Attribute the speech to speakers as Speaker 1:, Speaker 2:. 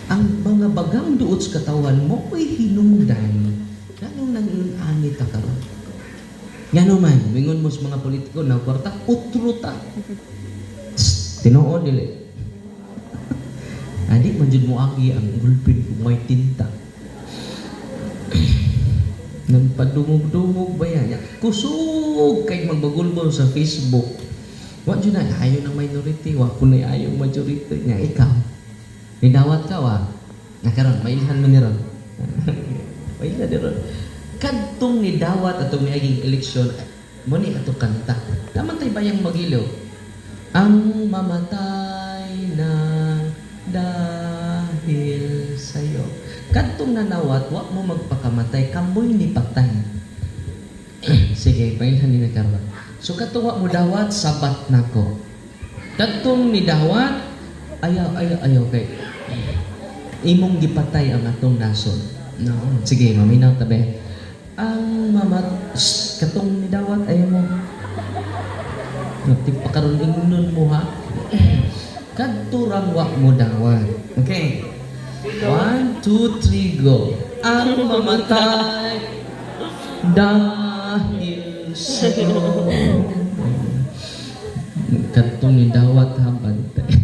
Speaker 1: ang mga bagang duot sa katawan mo ay hinungdan. Ganong nang-ani ta karon. Nga naman, mingon mo sa mga politiko na kwarta, utruta. Tinuod dili. Adik man jud mo agi ang gulpin kung may tinta. Nagpadungog-dungog ba yan? Kusog kay magbagulbol sa Facebook. Wa jud na ayaw ng minority, wa kun na ayaw majority nga ikaw. Nidawat ka wa. Nakaron mailhan man ni ron. Mailhan ni ron. Kadtong nidawat atong niaging eleksyon, mo ni ato kanta. Naman tay bayang magiliw. Ang mamatay na dahil sa'yo. Kadtong nanawat, wa mo magpakamatay, kamoy ni patay. Sige, pailhan ni na karon. So kadtong wa mo dawat, sabat nako. Kadtong ni dawat, ayaw kay imong gipatay ang atong nason. No, sige, maminaw tabi. Ang katong ni dawat ayaw mo. Tipakaroon karon mo ha. Kadturang wa mo dawat. Okay. 1, 2, 3, go. Ang mamatay dahil sa'yo. Kadtong ni dawat ha, bantay.